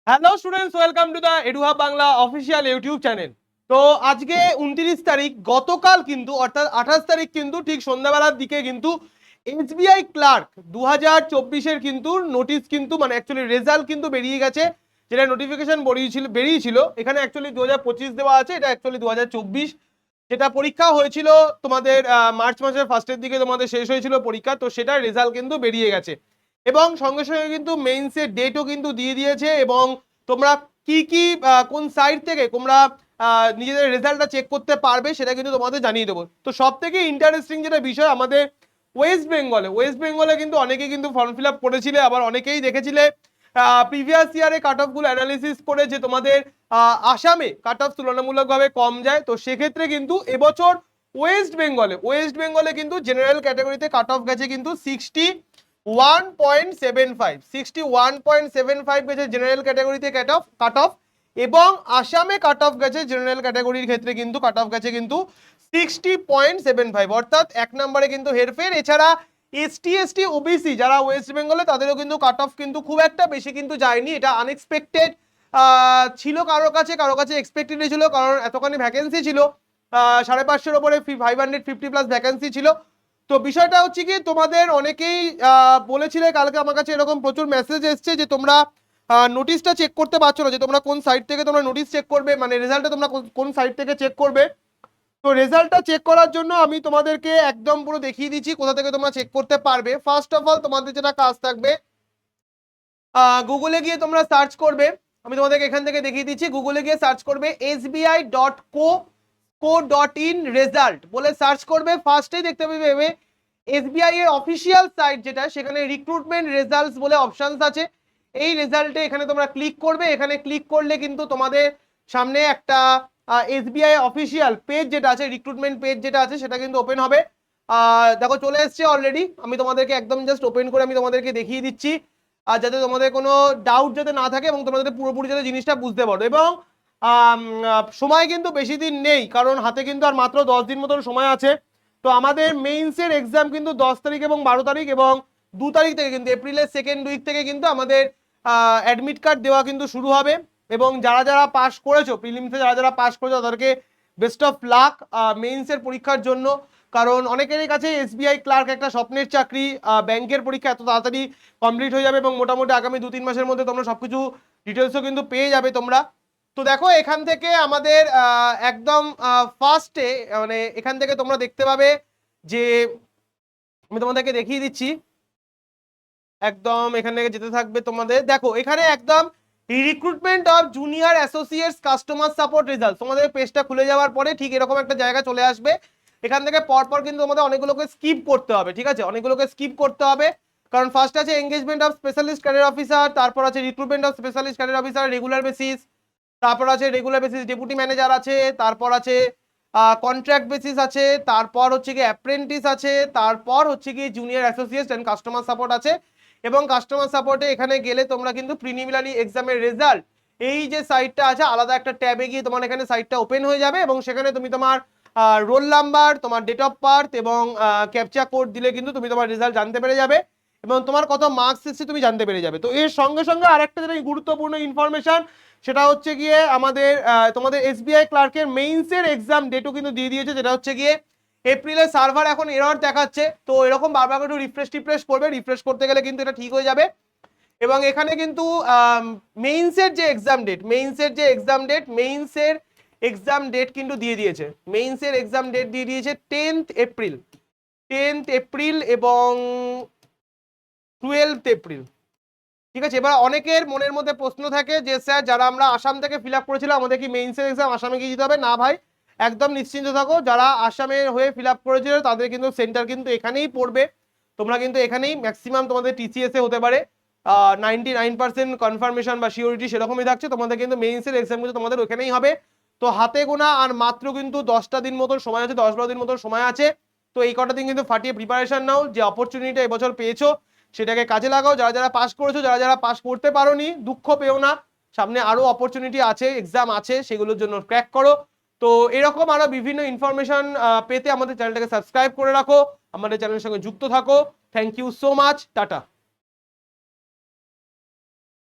Hello students, welcome to the এডুহাব Bangla official YouTube channel. তো আজকে 29 তারিখ, গতকাল কিন্তু অর্থাৎ 28 তারিখ কিন্তু ঠিক সন্ধ্যাবেলার দিকে কিন্তু এসবিআই ক্লার্ক 2024-এর কিন্তু নোটিশ কিন্তু মানে অ্যাকচুয়ালি রেজাল্ট কিন্তু বেরিয়ে গেছে। যেটা নোটিফিকেশন বেরিয়েছিল এখানে অ্যাকচুয়ালি 2025 দেওয়া আছে, এটা অ্যাকচুয়ালি 2024। যেটা পরীক্ষা হয়েছিল তোমাদের মার্চ মাসের ফার্স্টের দিকে তোমাদের শেষ হয়েছিল পরীক্ষা, তো সেটার রেজাল্ট কিন্তু বেরিয়ে গেছে এবং সঙ্গে সঙ্গে কিন্তু মেইনসের ডেটও কিন্তু দিয়ে দিয়েছে এবং তোমরা কি কি কোন সাইট থেকে তোমরা নিজেদের রেজাল্টটা চেক করতে পারবে সেটা কিন্তু তোমাদের জানিয়ে দেবো। তো সব থেকে ইন্টারেস্টিং যেটা বিষয়, আমাদের ওয়েস্ট বেঙ্গলে কিন্তু অনেকেই কিন্তু ফর্ম ফিল আপ করেছিলে, আবার অনেকেই দেখেছিলে প্রিভিয়াস ইয়ারে কাট অফগুলো অ্যানালিসিস করে যে তোমাদের আসামে কাট অফ তুলনামূলকভাবে কম যায়। তো সেক্ষেত্রে কিন্তু এবছর ওয়েস্ট বেঙ্গলে কিন্তু জেনারেল ক্যাটাগরিতে কাট অফ গেছে কিন্তু 61.75 গেছে জেনারেল ক্যাটাগরিতে কাট অফ, এবং আসামে কাট অফ গেছে জেনারেল ক্যাটাগরির ক্ষেত্রে কিন্তু কাট অফ গেছে কিন্তু 60.75, অর্থাৎ এক নম্বরে কিন্তু হেরফের। এছাড়া এসটি এসটি ওবিসি যারা ওয়েস্ট বেঙ্গলে তাদেরও কিন্তু কাট অফ কিন্তু খুব একটা বেশি কিন্তু যায়নি, এটা আনএক্সপেক্টেড ছিল কারো কাছে এক্সপেক্টেড ছিল, কারণ এতখানি ভ্যাকেন্সি ছিল, 550-এর ওপরে 550+ ভ্যাকেন্সি ছিল। তো বিষয়টা হচ্ছে কি, তোমাদের অনেকেই বলেছিলে কালকে আমার কাছে, এরকম প্রচুর মেসেজ এসছে যে তোমরা নোটিশটা চেক করতে পারছো না, যে তোমরা কোন সাইট থেকে তোমরা নোটিশ চেক করবে, মানে রেজাল্টটা তোমরা কোন সাইট থেকে চেক করবে। তো রেজাল্টটা চেক করার জন্য আমি তোমাদেরকে একদম পুরো দেখিয়ে দিচ্ছি কোথা থেকে তোমরা চেক করতে পারবে। ফার্স্ট অফ অল তোমাদের যেটা কাজ থাকবে, গুগলে গিয়ে তোমরা সার্চ করবে। আমি তোমাদেরকে এখান থেকে দেখিয়ে দিচ্ছি, গুগলে গিয়ে সার্চ করবে sbi.co.in রেজাল্ট বলে সার্চ করবে। ফার্স্টেই দেখতে পাবে এসবিআই এর অফিসিয়াল সাইট যেটা, সেখানে রিক্রুটমেন্ট রেজাল্টস বলে অপশনস আছে। এই রেজাল্টে এখানে তোমরা ক্লিক করবে। এখানে ক্লিক করলে কিন্তু তোমাদের সামনে একটা এসবিআই অফিসিয়াল পেজ যেটা আছে, রিক্রুটমেন্ট পেজ যেটা আছে সেটা কিন্তু ওপেন হবে। দেখো চলে এসছে অলরেডি। আমি তোমাদেরকে একদম জাস্ট ওপেন করে আমি তোমাদেরকে দেখিয়ে দিচ্ছি, আর যাতে তোমাদের কোনো ডাউট যাতে না থাকে এবং তোমাদের পুরোপুরি যাতে জিনিসটা বুঝতে পারো। এবং সময় কিন্তু বেশি দিন নেই, কারণ হাতে কিন্তু আর মাত্র 10 দিন মতন সময় আছে। তো আমাদের মেইনসের এক্সাম কিন্তু 10 তারিখ এবং 12 তারিখ এবং 2 তারিখ থেকে কিন্তু এপ্রিলের সেকেন্ড উইক থেকে কিন্তু আমাদের অ্যাডমিট কার্ড দেওয়া কিন্তু শুরু হবে। এবং যারা যারা পাস করেছো প্রিলিমসে, যারা যারা পাস করেছো তাদেরকে বেস্ট অফ লাক মেইনসের পরীক্ষার জন্য। কারণ অনেকেরই কাছে এসবিআই ক্লার্ক একটা স্বপ্নের চাকরি, ব্যাংকের পরীক্ষা এত তাড়াতাড়ি কমপ্লিট হয়ে যাবে এবং মোটামুটি আগামী 2-3 মাসের মধ্যে তোমরা সবকিছু ডিটেলসও কিন্তু পেয়ে যাবে তোমরা। তো দেখো এখান থেকে আমাদের একদম ফার্স্টে মানে এখান থেকে তোমরা দেখতে পাবে যে, আমি তোমাদেরকে দেখিয়ে দিচ্ছি, একদম এখান থেকে যেতে থাকবে তোমাদের। দেখো এখানে একদম recruitment of junior associates customer support result, তোমাদের পেজটা খুলে যাওয়ার পরে ঠিক এরকম একটা জায়গা চলে আসবে। এখান থেকে পরপর কিন্তু তোমাদের অনেকগুলোকে স্কিপ করতে হবে, ঠিক আছে, অনেকগুলোকে স্কিপ করতে হবে। কারণ ফার্স্ট আছে engagement of specialist career officer, তারপর আছে recruitment of specialist career officer regular basis, তারপর আছে রেগুলার বেসিস ডেপুটি ম্যানেজার আছে, তারপর আছে কন্ট্রাক্ট বেসিস আছে, তারপর হচ্ছে কি অ্যাপ্রেন্টিস আছে, তারপর হচ্ছে কি junior associate and customer support আছে। এবং কাস্টমার সাপোর্টে এখানে গেলে তোমরা কিন্তু প্রিলিমিনারি এক্সামের রেজাল্ট, এই যে সাইটটা আছে আলাদা একটা ট্যাবে গিয়ে তোমার এখানে সাইটটা ওপেন হয়ে যাবে এবং সেখানে তুমি তোমার রোল নাম্বার, তোমার ডেট অফ বার্থ এবং ক্যাপচা কোড দিলে কিন্তু তুমি তোমার রেজাল্ট জানতে পেরে যাবে এবং তোমার কত মার্কস এসেছে তুমি জানতে পেরে যাবে। তো এর সঙ্গে সঙ্গে আরেকটা যেটা গুরুত্বপূর্ণ ইনফরমেশন, সেটা হচ্ছে গিয়ে আমাদের তোমাদের এসবিআই ক্লার্কের মেইনসের এক্সাম ডেটও কিন্তু দিয়ে দিয়েছে, যেটা হচ্ছে গিয়ে এপ্রিলে। সার্ভার এখন এরর দেখাচ্ছে, তো এরকম বারবার একটু রিফ্রেশ করবে, রিফ্রেশ করতে গেলে কিন্তু এটা ঠিক হয়ে যাবে। এবং এখানে কিন্তু মেইনসের যে এক্সাম ডেট কিন্তু দিয়ে দিয়েছে, মেইনসের এক্সাম ডেট দিয়ে দিয়েছে 10th এপ্রিল এবং 12th এপ্রিল, ঠিক আছে। এবার অনেকের মনের মধ্যে প্রশ্ন থাকে যে স্যার যারা আমরা আসাম থেকে ফিল আপ করেছিলাম আমাদের কি মেইনসের এক্সাম আসামে গিয়ে দিতে হবে? না ভাই, একদম নিশ্চিন্ত থাকো, যারা আসামের হয়ে ফিল আপ করেছিল তাদের কিন্তু সেন্টার কিন্তু এখানেই পড়বে। তোমরা কিন্তু এখানেই ম্যাক্সিমাম তোমাদের টিসিএস এ হতে পারে 99% কনফার্মেশন বা সিওরিটি সেরকমই থাকছে, তোমাদের কিন্তু মেইনসের এক্সাম কিন্তু তোমাদের ওখানেই হবে। তো হাতে গোনা আর মাত্র কিন্তু 10টা দিন মতো সময় আছে, 10-12 দিন মতো সময় আছে। তো এই কটা দিন কিন্তু ফাটিয়ে প্রিপারেশন নাও, যে অপরচুনিটিটা এবছর পেয়েছো সেটাকে কাজে লাগাও। যারা যারা পাস করেছো, যারা যারা পাস করতে পারোনি দুঃখ পেও না, সামনে আরো অপরচুনিটি আছে, এক্সাম আছে, সেগুলোর জন্য ক্র্যাক করো। তো এরকম আরো বিভিন্ন ইনফরমেশন পেতে আমাদের চ্যানেলটাকে সাবস্ক্রাইব করে রাখো, আমাদের চ্যানেলের সঙ্গে যুক্ত থাকো। Thank you so much, tata.